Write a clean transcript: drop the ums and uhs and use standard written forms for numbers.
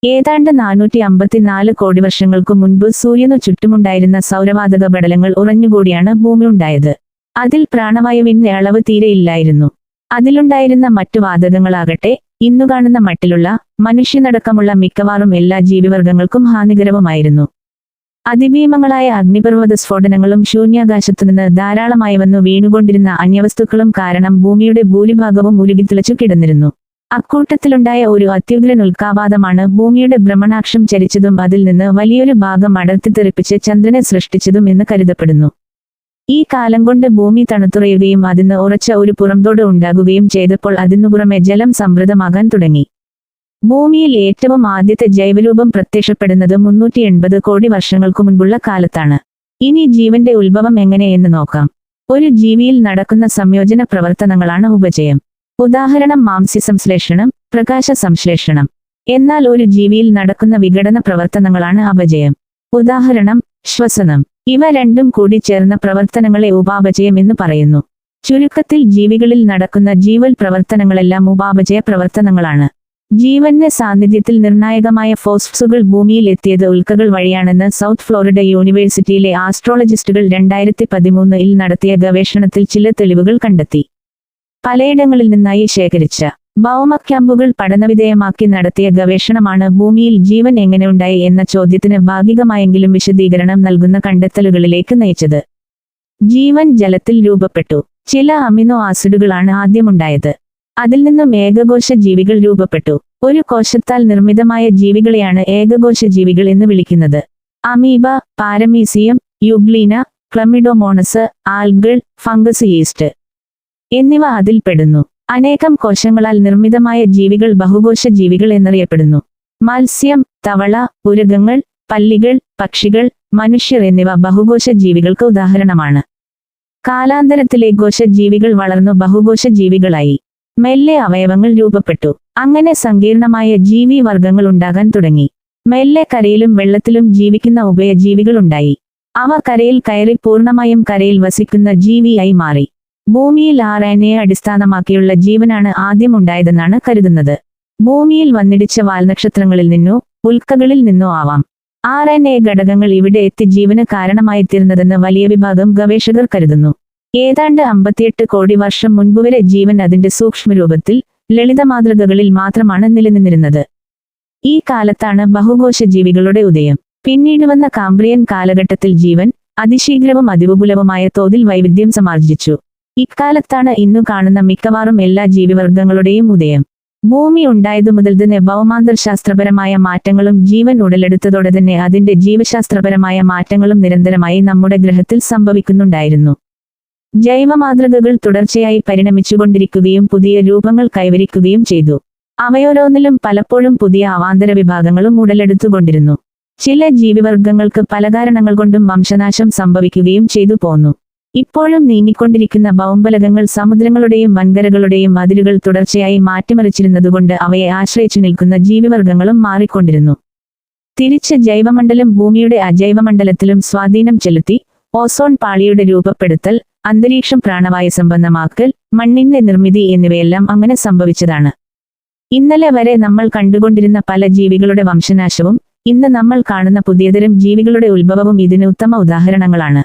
ഏതാണ്ട് 454 കോടി വർഷങ്ങൾക്കു മുൻപ് സൂര്യനു ചുറ്റുമുണ്ടായിരുന്ന സൗരവാതക പടലങ്ങൾ ഉറഞ്ഞുകൂടിയാണ് ഭൂമി ഉണ്ടായത്. അതിൽ പ്രാണവായുവിന്റെ അളവ് തീരെയില്ലായിരുന്നു. അതിലുണ്ടായിരുന്ന മറ്റു വാതകങ്ങളാകട്ടെ ഇന്നു കാണുന്ന മട്ടിലുള്ള മനുഷ്യനടക്കമുള്ള മിക്കവാറും എല്ലാ ജീവിവർഗങ്ങൾക്കും ഹാനികരവുമായിരുന്നു. അതിഭീമങ്ങളായ അഗ്നിപർവ്വത സ്ഫോടനങ്ങളും ശൂന്യാകാശത്തുനിന്ന് ധാരാളമായി വന്നു വീണുകൊണ്ടിരുന്ന അന്യവസ്തുക്കളും കാരണം ഭൂമിയുടെ ഭൂരിഭാഗവും ഉരുകിത്തിളച്ചു കിടന്നിരുന്നു. അക്കൂട്ടത്തിലുണ്ടായ ഒരു അത്യുഗ്രൻ ഉൽക്കാപാതമാണ് ഭൂമിയുടെ ഭ്രമണാക്ഷം ചരിച്ചതും അതിൽ നിന്ന് വലിയൊരു ഭാഗം അടർത്തിത്തെറിപ്പിച്ച് ചന്ദ്രനെ സൃഷ്ടിച്ചതും എന്ന് കരുതപ്പെടുന്നു. ഈ കാലം കൊണ്ട് ഭൂമി തണുത്തുറയുകയും അതിന് ഉറച്ച ഒരു പുറംതോട് ഉണ്ടാകുകയും ചെയ്തപ്പോൾ അതിനു പുറമെ ജലം സമൃദ്ധമാകാൻ തുടങ്ങി. ഭൂമിയിൽ ഏറ്റവും ആദ്യത്തെ ജൈവരൂപം പ്രത്യക്ഷപ്പെടുന്നത് 380 കോടി വർഷങ്ങൾക്കു മുൻപുള്ള കാലത്താണ്. ഇനി ജീവന്റെ ഉത്ഭവം എങ്ങനെയെന്ന് നോക്കാം. ഒരു ജീവിയിൽ നടക്കുന്ന സംയോജന പ്രവർത്തനങ്ങളാണ് ഉപചയം. ഉദാഹരണം മാംസ്യസംശ്ലേഷണം, പ്രകാശ സംശ്ലേഷണം. എന്നാൽ ഒരു ജീവിയിൽ നടക്കുന്ന വിഘടന പ്രവർത്തനങ്ങളാണ് അപചയം. ഉദാഹരണം ശ്വസനം. ഇവ രണ്ടും കൂടി ചേർന്ന പ്രവർത്തനങ്ങളെ ഉപാപചയം എന്ന് പറയുന്നു. ചുരുക്കത്തിൽ ജീവികളിൽ നടക്കുന്ന ജീവൽ പ്രവർത്തനങ്ങളെല്ലാം ഉപാപചയ പ്രവർത്തനങ്ങളാണ്. ജീവന്റെ സാന്നിധ്യത്തിൽ നിർണായകമായ ഫോസ്ഫസുകൾ ഭൂമിയിൽ എത്തിയത് ഉൽക്കകൾ വഴിയാണെന്ന് സൗത്ത് ഫ്ലോറിഡ യൂണിവേഴ്സിറ്റിയിലെ ആസ്ട്രോളജിസ്റ്റുകൾ 2013 നടത്തിയ ഗവേഷണത്തിൽ ചില തെളിവുകൾ കണ്ടെത്തി. പലയിടങ്ങളിൽ നിന്നായി ശേഖരിച്ച ഭൗമക്യാമ്പുകൾ പഠനവിധേയമാക്കി നടത്തിയ ഗവേഷണമാണ് ഭൂമിയിൽ ജീവൻ എങ്ങനെയുണ്ടായി എന്ന ചോദ്യത്തിന് ഭാഗികമായെങ്കിലും വിശദീകരണം നൽകുന്ന കണ്ടെത്തലുകളിലേക്ക് നയിച്ചത്. ജീവൻ ജലത്തിൽ രൂപപ്പെട്ടു. ചില അമിനോ ആസിഡുകളാണ് ആദ്യമുണ്ടായത്. അതിൽ നിന്നും ഏകകോശ ജീവികൾ രൂപപ്പെട്ടു. ഒരു കോശത്താൽ നിർമ്മിതമായ ജീവികളെയാണ് ഏകകോശ ജീവികൾ എന്ന് വിളിക്കുന്നത്. അമീബ, പാരമീസിയം, യുഗ്ലീന, ക്ലമിഡോമോണസ്, ആൽഗൾ, ഫംഗസ്, ഈസ്റ്റ് എന്നിവ അതിൽപ്പെടുന്നു. അനേകം കോശങ്ങളാൽ നിർമ്മിതമായ ജീവികൾ ബഹുകോശ ജീവികൾ എന്നറിയപ്പെടുന്നു. മത്സ്യം, തവള, ഉരഗങ്ങൾ, പല്ലികൾ, പക്ഷികൾ, മനുഷ്യർ എന്നിവ ബഹുകോശ ജീവികൾക്ക് ഉദാഹരണമാണ്. കാലാന്തരത്തിലെ കോശ ജീവികൾ വളർന്നു ബഹുകോശ ജീവികളായി. മെല്ലെ അവയവങ്ങൾ രൂപപ്പെട്ടു. അങ്ങനെ സങ്കീർണമായ ജീവി വർഗങ്ങൾ ഉണ്ടാകാൻ തുടങ്ങി. മെല്ലെ കരയിലും വെള്ളത്തിലും ജീവിക്കുന്ന ഉഭയജീവികൾ ഉണ്ടായി. അവ കരയിൽ കയറി പൂർണ്ണമായും കരയിൽ വസിക്കുന്ന ജീവിയായി മാറി. ഭൂമിയിൽ RNA അടിസ്ഥാനമാക്കിയുള്ള ജീവനാണ് ആദ്യം ഉണ്ടായതെന്നാണ് കരുതുന്നത്. ഭൂമിയിൽ വന്നിടിച്ച വാൽനക്ഷത്രങ്ങളിൽ നിന്നോ ഉൽക്കകളിൽ നിന്നോ ആവാം RNA ഘടകങ്ങൾ ഇവിടെ എത്തി ജീവന് കാരണമായിത്തീർന്നതെന്ന് വലിയ വിഭാഗം ഗവേഷകർ കരുതുന്നു. ഏതാണ്ട് 58 കോടി വർഷം മുൻപുവരെ ജീവൻ അതിന്റെ സൂക്ഷ്മരൂപത്തിൽ ലളിതമാതൃകകളിൽ മാത്രമാണ് നിലനിന്നിരുന്നത്. ഈ കാലത്താണ് ബഹുകോശ ജീവികളുടെ ഉദയം. പിന്നീട് വന്ന കാംബ്രിയൻ കാലഘട്ടത്തിൽ ജീവൻ അതിശീഘ്രവും അതിവിപുലവുമായ തോതിൽ വൈവിധ്യം സമാർജിച്ചു. ഇക്കാലത്താണ് ഇന്നു കാണുന്ന മിക്കവാറും എല്ലാ ജീവിവർഗങ്ങളുടെയും ഉദയം. ഭൂമി ഉണ്ടായതു മുതൽ തന്നെ ഭൗമാന്തർശാസ്ത്രപരമായ മാറ്റങ്ങളും ജീവൻ ഉടലെടുത്തതോടെ തന്നെ അതിന്റെ ജീവശാസ്ത്രപരമായ മാറ്റങ്ങളും നിരന്തരമായി നമ്മുടെ ഗ്രഹത്തിൽ സംഭവിക്കുന്നുണ്ടായിരുന്നു. ജൈവമാതൃകകൾ തുടർച്ചയായി പരിണമിച്ചുകൊണ്ടിരിക്കുകയും പുതിയ രൂപങ്ങൾ കൈവരിക്കുകയും ചെയ്തു. അവയോരോന്നിലും പലപ്പോഴും പുതിയ അവാന്തര വിഭാഗങ്ങളും ഉടലെടുത്തുകൊണ്ടിരുന്നു. ചില ജീവിവർഗങ്ങൾക്ക് പല കാരണങ്ങൾ കൊണ്ടും വംശനാശം സംഭവിക്കുകയും ചെയ്തു പോന്നു. ഇപ്പോഴും നീങ്ങിക്കൊണ്ടിരിക്കുന്ന ഭൗമബലകങ്ങൾ സമുദ്രങ്ങളുടെയും വൻകരകളുടെയും അതിരുകൾ തുടർച്ചയായി മാറ്റിമറിച്ചിരുന്നതുകൊണ്ട് അവയെ ആശ്രയിച്ചു നിൽക്കുന്ന ജീവിവർഗങ്ങളും മാറിക്കൊണ്ടിരുന്നു. തിരിച്ച് ജൈവമണ്ഡലം ഭൂമിയുടെ അജൈവമണ്ഡലത്തിലും സ്വാധീനം ചെലുത്തി. ഓസോൺ പാളിയുടെ രൂപപ്പെടുത്തൽ, അന്തരീക്ഷം പ്രാണവായു സമ്പന്നമാക്കൽ, മണ്ണിന്റെ നിർമ്മിതി എന്നിവയെല്ലാം അങ്ങനെ സംഭവിച്ചതാണ്. ഇന്നലെ വരെ നമ്മൾ കണ്ടുകൊണ്ടിരുന്ന പല ജീവികളുടെ വംശനാശവും ഇന്ന് നമ്മൾ കാണുന്ന പുതിയതരം ജീവികളുടെ ഉത്ഭവവും ഇതിന് ഉത്തമ ഉദാഹരണങ്ങളാണ്.